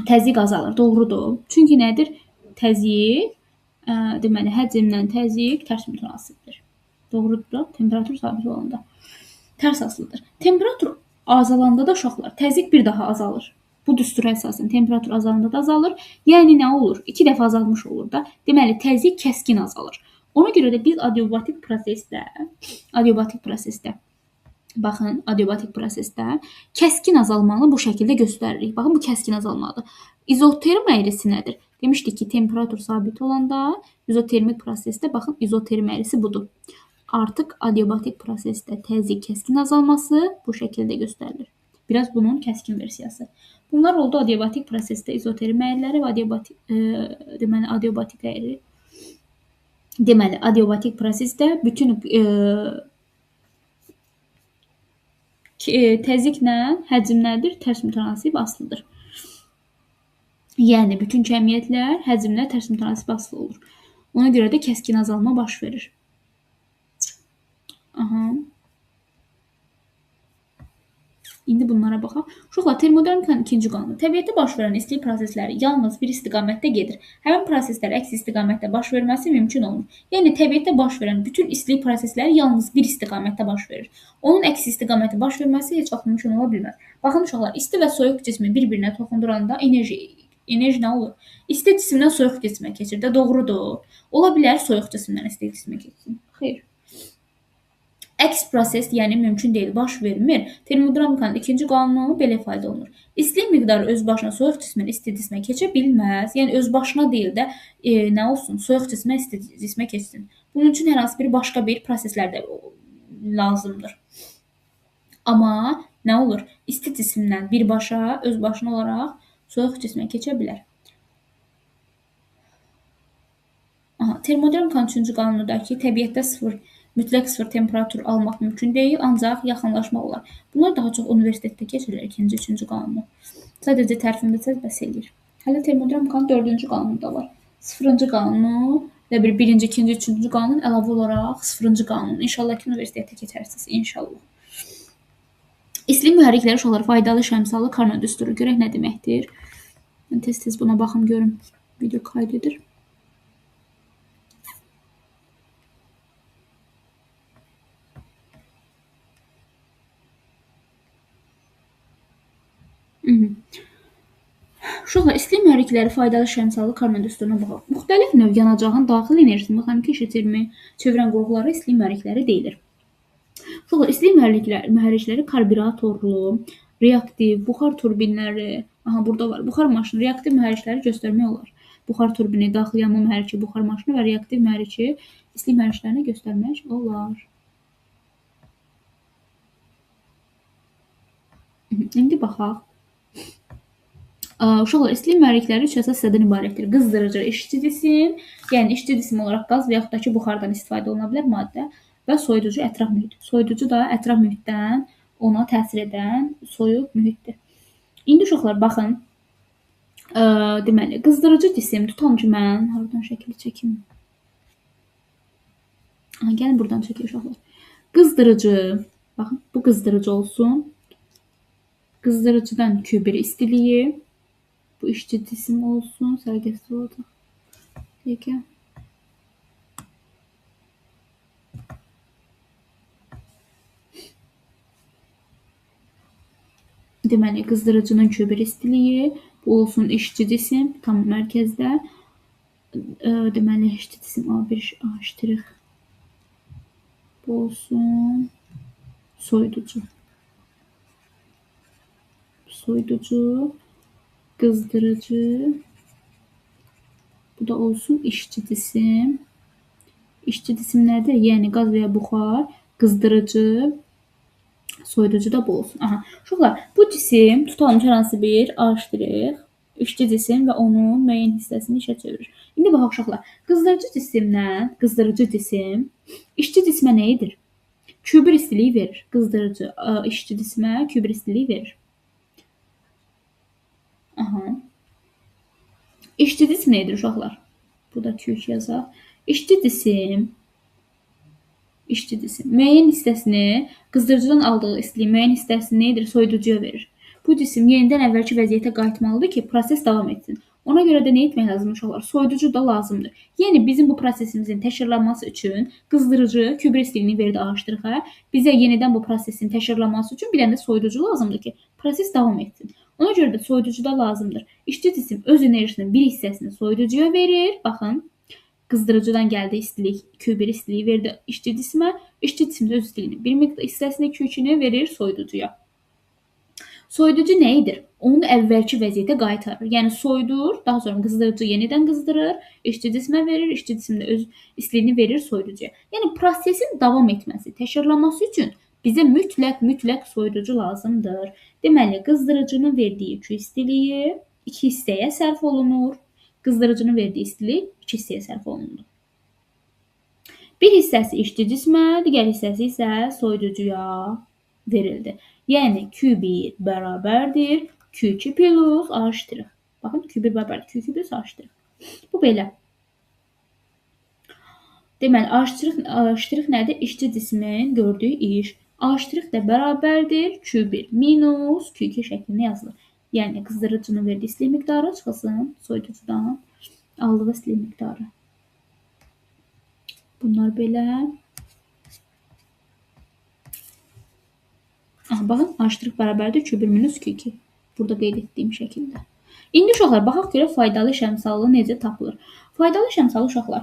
təzyiq azalır, doğrudur. Çünki nədir? Təzyiq, deməli, həcmlə təzyiq tərs mütənasibdir. Doğrudur, temperatur sabit olanda. Tərs asılıdır. Temperatur azalanda da uşaqlar, təzyiq bir daha azalır. Bu düstura əsasən temperatur azalanda da azalır. Yəni nə olur? 2 dəfə azalmış olur da. Deməli, təzyiq kəskin azalır. Ona görə də biz adiabatik prosesdə baxın, adiabatik prosesdə kəskin azalmanı bu şəkildə göstəririk. Baxın, bu kəskin azalmadır. İzoterm əyrisi nədir? Demişdik ki, temperatur sabit olanda izotermik prosesdə baxın, izoterm əyrisi budur. Artıq adiabatik prosesdə təzyiq kəskin azalması bu şəkildə göstərilir. Biraz bunun kəskin versiyası. Bunlar oldu adiabatik prosesdə izoterm əyrləri və adiabatik əyri. Deməli, adiabatik prosesdə bütün təzyiqlə həcm nədir? Tərs mütənasib asılıdır. Yəni, bütün cəmiyyətlər həcmlə tərs mütənasib asılı olur. Ona görə də kəskin azalma baş verir. Aha. İndi bunlara baxaq. Uşaqlar, termodinamikanın ikinci qanunu. Təbiətdə baş verən istilik prosesləri yalnız bir istiqamətdə gedir. Həmin proseslər əks istiqamətdə baş verməsi mümkün olmur. Yəni, təbiətdə baş verən bütün istilik prosesləri yalnız bir istiqamətdə baş verir. Onun əks istiqamətdə baş verməsi heç vaxt mümkün ola bilməz. Baxın, uşaqlar, isti və soyuq cismi bir-birinə toxunduranda enerji nə olur? İsti cisimdən soyuq cisimə keçir də, doğrudur. Ola bilər soyuq cisimdən isti cisimə keçsin. Xeyr. Əks proses, yəni mümkün deyil, baş vermir. Termodinamikanın ikinci qanunu belə ifadə olunur. İstilik miqdarı öz başına soyuq cismdən isti cismə keçə bilməz. Yəni öz başına deyil də nə olsun, soyuq cismə isti cismə keçsin. Bunun üçün hər hansı bir başqa bir proseslər də lazımdır. Amma nə olur? İsti cisimdən birbaşa, öz başına olaraq soyuq cismə keçə bilər. Termodinamikanın üçüncü qanunu ki, təbiətdə mütləq sıfır temperatur almaq mümkün deyil, ancaq yaxınlaşmaq olar. Bunlar daha çox universitetdə keçilir, ikinci, üçüncü qanunu. Sadəcə tərifində bəs eləyir. Hələ termodinamikanın dördüncü qanunu da var. Sıfırıncı qanunu və birinci, ikinci, üçüncü qanun əlavə olaraq sıfırıncı qanun. İnşallah ki, universitetdə keçərsiniz, inşallah. İstilik mühərrikləri uşaqlar faydalı şəmsalı Karno düsturu görək nə deməkdir? Tez-tez buna baxım görüm. Video kayd edir. Uşaqlar, istilik mühərrikləri faydalı şəmsalı Karno düsturuna baxaq. Müxtəlif növ yanacağın daxil enerjisini mexaniki işlətirmə çevirən qurğulara istilik mühərrikləri deyilir. Uşaqlar, istilik mühərrikləri karbüratorlu, reaktiv, buxar turbinləri, burada var. Buxar maşını, reaktiv mühərrikləri göstərmək olar. Buxar turbini, daxil yanma mühərriki, buxar maşını və reaktiv mühərriki istilik mühərriklərini göstərmək olar. İndi baxaq. Uşaqlar, istilik mühərrikləri üç əsas hissədən ibarətdir. Qızdırıcı, işçi cisim, yəni işçi cisim olaraq qaz və yaxud da ki, buxardan istifadə oluna bilər maddə və soyuducu ətraf mühit. Soyuducu da ətraf mühitdən ona təsir edən soyuq mühitdir. İndi uşaqlar, baxın, deməli, qızdırıcı cisim, tutam ki, mən haradan şəkili çəkim. Gəlin, buradan çəkək uşaqlar. Qızdırıcı, baxın, bu qızdırıcı olsun. Qızdırıcıdan Q1 istiliyi, bu işçi cisim olsun, sərgəsiz olacaq. Peki. Deməli, qızdırıcının Q1 istiliyi, bu olsun işçi cisim, tam mərkəzdə. Deməli, işçi cisim A1 A'. Bu olsun soyuducu. Soyuducu, qızdırıcı, bu da olsun işçi cisim. İşçi cisim nədir? Yəni qaz və ya buxar, qızdırıcı, soyuducu da bu olsun. Uşaqlar, bu cisim tutalım ki, hər hansı bir A', işçi cisim və onun müəyyən hissəsini işə çevirir. İndi baxaq uşaqlar, qızdırıcı cisim işçi cismə nə edir? Q1 istiliyi verir. Qızdırıcı işçi cisimə Q1 istiliyi verir. İşçi cisim nə edir uşaqlar? Bu da Q2 yazaq. İşçi cisim müəyyən hissəsini, qızdırıcıdan aldığı istiliyin müəyyən hissəsini nə edir? Soyuducuya verir. Bu cisim yenidən əvvəlki vəziyyətə qayıtmalıdır ki, proses davam etsin. Ona görə də nə etmək lazımdır uşaqlar? Soyuducu da lazımdır. Yəni bizim bu prosesimizin təşkillanması üçün qızdırıcı Q1 istiliyini verdi A'. Bizə yenidən bu prosesin təşkillanması üçün bir dənə də soyuducu lazımdır ki, proses davam etsin. Ona görə də soyuducu da lazımdır. İşçi cisim öz enerjisinin bir hissəsini soyuducuya verir. Baxın, qızdırıcıdan gəldi istilik, Q1 istiliyi verdi işçi cisimə, işçi cisim də öz istiliyini bir miqdar hissəsini Q2-ni verir soyuducuya. Soyuducu nə edir? Onu əvvəlki vəziyyətə qaytarır. Yəni soyudur, daha sonra qızdırıcı yenidən qızdırır, işçi cismə verir, işçi cisim də öz istiliyini verir soyuducuya. Yəni prosesin davam etməsi, təkrarlanması üçün bizə mütləq soyuducu lazımdır. Deməli, qızdırıcının verdiyi yükü istiliyi iki hissəyə sərf olunur. Qızdırıcının verdiyi istilik iki hissəyə sərf olunur. Bir hissəsi işçi cismə, digər hissəsi isə soyuducuya verildi. Yəni Q1 bərabərdir Q2 plus A'. Baxın, Q1 bərabərdir Q2 plus A'. Bu belə. Deməli, A' nədir? İşçi cismin gördüyü iş. A' də bərabərdir Q1 minus Q2 şəklində yazılır. Yəni, qızdırıcının verdiyi istilik miqdarı çıxılsın soyuducudan aldığı istilik miqdarı. Bunlar belə. Baxın, A' bərabərdir Q1 minus Q2. Burada qeyd etdiyim şəkildə. İndi uşaqlar, baxaq görə faydalı iş əmsalı necə tapılır. Faydalı iş əmsalı uşaqlar,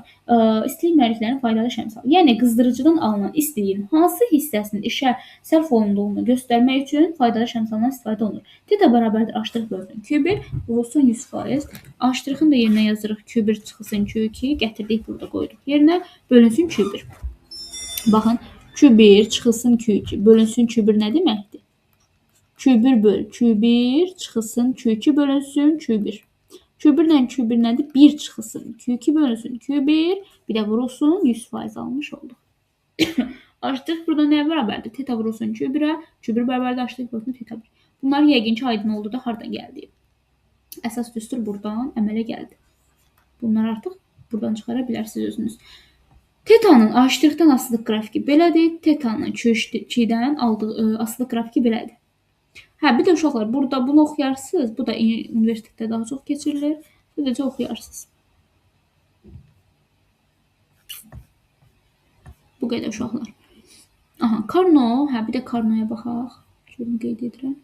istilik mühərriklərinin faydalı iş əmsalı. Yəni, qızdırıcıdan alınan istiliyin hansı hissəsinin işə sərf olunduğunu göstərmək üçün faydalı iş əmsalından istifadə olunur. Teta bərabərdir A' bölsün Q1, vurulsun 100%. A'-ın da yerinə yazırıq Q1 çıxılsın Q2, gətirdik burada qoyduq yerinə, bölünsün Q1. Baxın, Q1 çıxılsın Q2, bölünsün Q1 nə deməkdir? Q1 böl Q1 çıxılsın Q2 bölünsün Q1. Q1 ilə Q1 nədir? 1 çıxılsın Q2 bölünsün Q1, bir də vurulsun 100% almış olduq. A' burada nəyə bərabərdir? Teta vurulsun Q1-ə, Q1 bərabərdir A' vurulsun teta 1. Bunlar yəqin ki, aydın oldu da hardan gəldi? Əsas düstur buradan əmələ gəldi. Bunları artıq buradan çıxara bilərsiniz özünüz. Tetanın A'-dan asılılıq qrafiki belədir. Tetanın Q2-dən aldığı asılılıq qrafiki belədir. Bir də uşaqlar, burada bunu oxuyarsınız. Bu da universitetdə daha çox keçirilir. Sadəcə oxuyarsınız. Bu qədər uşaqlar. Karno. Bir də Karnoya baxaq. Görün, qeyd edirəm.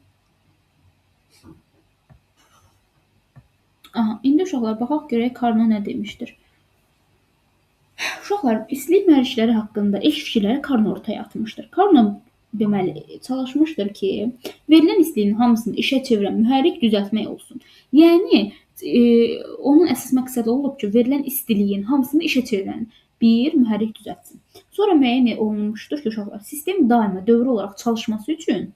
İndi uşaqlar, baxaq görək Karno nə demişdir. Uşaqlar, istilik mühərrikləri haqqında ilk fikirləri Karno ortaya atmışdır. Karno deməli, çalışmışdır ki, verilən istiliyin hamısını işə çevirən mühərrik düzəltmək olsun. Yəni, onun əsas məqsədi olub ki, verilən istiliyin hamısını işə çevirən bir mühərrik düzəltsin. Sonra müəyyən olunmuşdur ki, uşaqlar, sistem daima dövrü olaraq çalışması üçün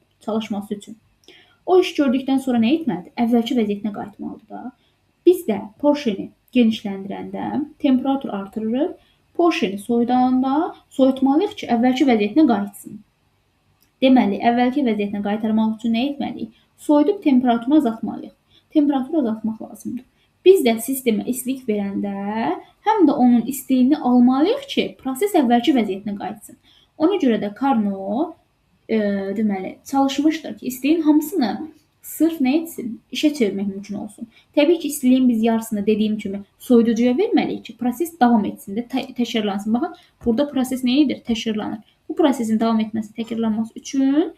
o iş gördükdən sonra nə etməlidir? Əvvəlki vəziyyətinə qayıtmalıdır da. Biz də porşeni genişləndirəndə temperatur artırırıq. Porşeni soyudanda soyutmalıyıq ki, əvvəlki vəziyyətinə qayıtsın. Deməli, əvvəlki vəziyyətinə qaytarmaq üçün nə etməliyik? Soyudub temperaturunu azaltmalıyıq. Temperaturu azaltmaq lazımdır. Biz də sistemə istilik verəndə həm də onun istiliyini almalıyıq ki, proses əvvəlki vəziyyətinə qayıtsın. Ona görə də Karno deməli, çalışmışdır ki, istiliyin hamısını sırf nə etsin? İşə çevirmək mümkün olsun. Təbii ki, istiliyin biz yarısını dediyim kimi soyuducuya verməliyik ki, proses davam etsin də, təkrarlansın. Baxın, burada proses nə edir? Təkrarlanır. Bu prosesin davam etməsi, təkrarlanması üçün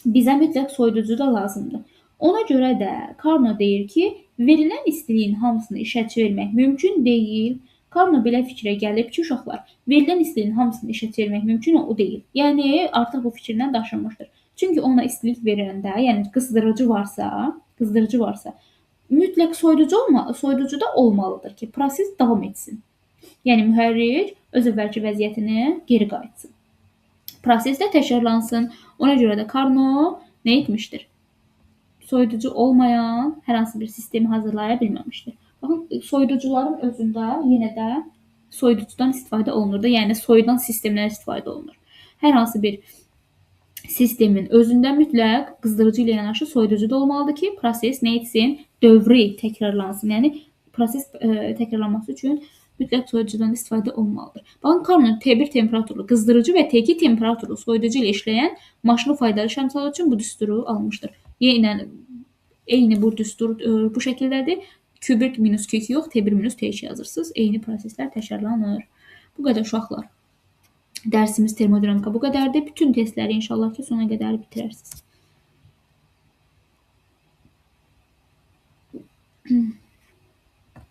bizə mütləq soyuducu da lazımdır. Ona görə də Karno deyir ki, verilən istiliyin hamısını işə çevirmək mümkün deyil. Karno belə fikrə gəlib ki, uşaqlar, verilən istiliyin hamısını işə çevirmək mümkün o deyil. Yəni, artıq bu fikirdən daşınmışdır. Çünki ona istilik veriləndə, yəni qızdırıcı varsa, mütləq soyuducu da olmalıdır ki, proses davam etsin. Yəni, mühərrik öz əvvəlki vəziyyətinə geri qayıtsın. Proses də təkrarlansın. Ona görə də Karno nə etmişdir? Soyuducu olmayan hər hansı bir sistemi hazırlaya bilməmişdir. Baxın, soyuducuların özündə yenə də soyuducudan istifadə olunur da, yəni soyudan sistemdən istifadə olunur. Hər hansı bir sistemin özündə mütləq qızdırıcı ilə yanaşı soyuducu da olmalıdır ki, proses nə etsin? Dövrü təkrarlansın. Yəni, proses təkrarlanması üçün mütləq soyuducudan istifadə olmalıdır. Baxın, Karno T1 temperaturlu qızdırıcı və T2 temperaturlu soyuducu ilə işləyən maşını faydalı iş əmsalı üçün bu düsturu almışdır. Eyni bu düstur bu şəkildədir. Q1 minus Q2 yox, T1 minus T2 yazırsınız. Eyni proseslər təkrarlanır. Bu qədər uşaqlar. Dərsimiz termodinamika bu qədərdir. Bütün testləri inşallah ki, sona qədər bitirərsiniz.